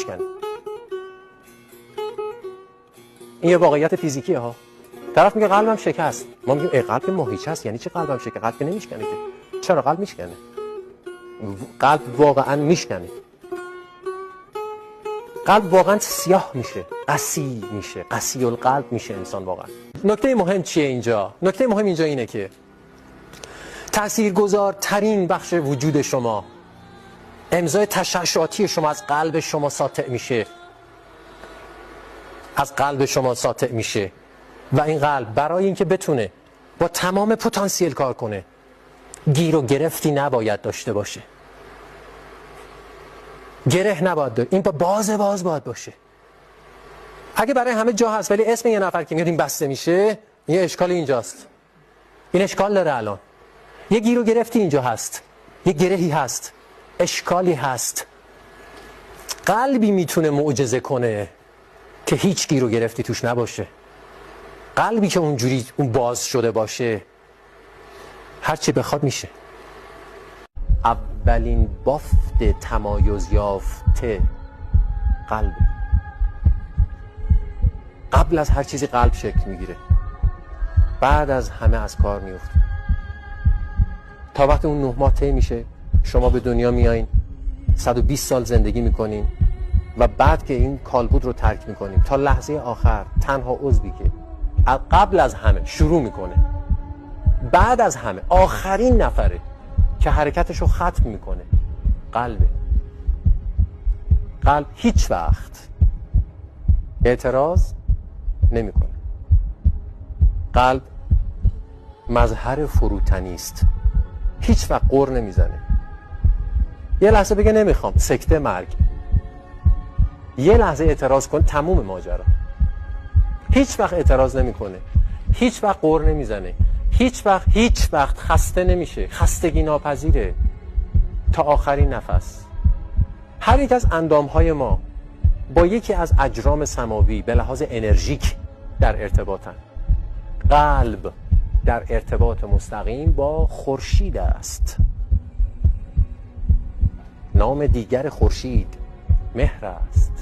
میشکنه. این یه واقعیت فیزیکیه ها. طرف میگه قلبم شکست، ما میگیم ای قلب ماهیچه است. یعنی چه قلبم شکست؟ قلب نمیشکنه که. چرا قلب میشکنه؟ قلب واقعا میشکنه. قلب واقعا سیاه میشه، قسی میشه، قسی القلب میشه انسان واقعا. نکته مهم چیه اینجا؟ نکته مهم اینجا اینه که تاثیرگذارترین بخش وجود شما، امضای تشعشعاتی شما از قلب شما ساطع میشه، از قلب شما ساطع میشه. و این قلب برای اینکه بتونه با تمام پتانسیل کار کنه، گیر و گرفتی نباید داشته باشه. گره نباید داشته. این باز باید باشه. اگه برای همه جا هست ولی اسم یه نفر که میاد این بسته میشه، یه اشکالی اینجاست. این اشکال داره الان. یه گیر و گرفتی اینجا هست، یه گرهی هست، اشکالی هست. قلبی میتونه معجزه کنه که هیچ گیر و گرفتی توش نباشه. قلبی که اونجوری اون باز شده باشه، هرچی بخواد میشه. اولین بافت تمایز یافته قلب. قبل از هر چیزی قلب شکل میگیره، بعد از همه از کار میفته. تا وقتی اون 9 ماه طی میشه، شما به دنیا میایین، 120 سال زندگی میکنین و بعد که این کالبد رو ترک میکنیم تا لحظه آخر تنها عضوی که قبل از همه شروع میکنه، بعد از همه آخرین نفره که حرکتش رو ختم میکنه قلبه. قلب هیچ وقت اعتراض نمیکنه. قلب مظهر فروتنی است، هیچ وقت غر نمیزنه. یه لحظه بگه نمیخوام، سکته، مرگ. یه لحظه اعتراض کن، تموم ماجرا. هیچ وقت اعتراض نمیکنه، هیچ وقت غر نمیزنه، هیچ وقت خسته نمیشه، خستگی ناپذیره تا آخرین نفس. هر یک از اندامهای ما با یکی از اجرام سماوی به لحاظ انرژیک در ارتباطن. قلب در ارتباط مستقیم با خورشید است. نام دیگر خورشید مهر است.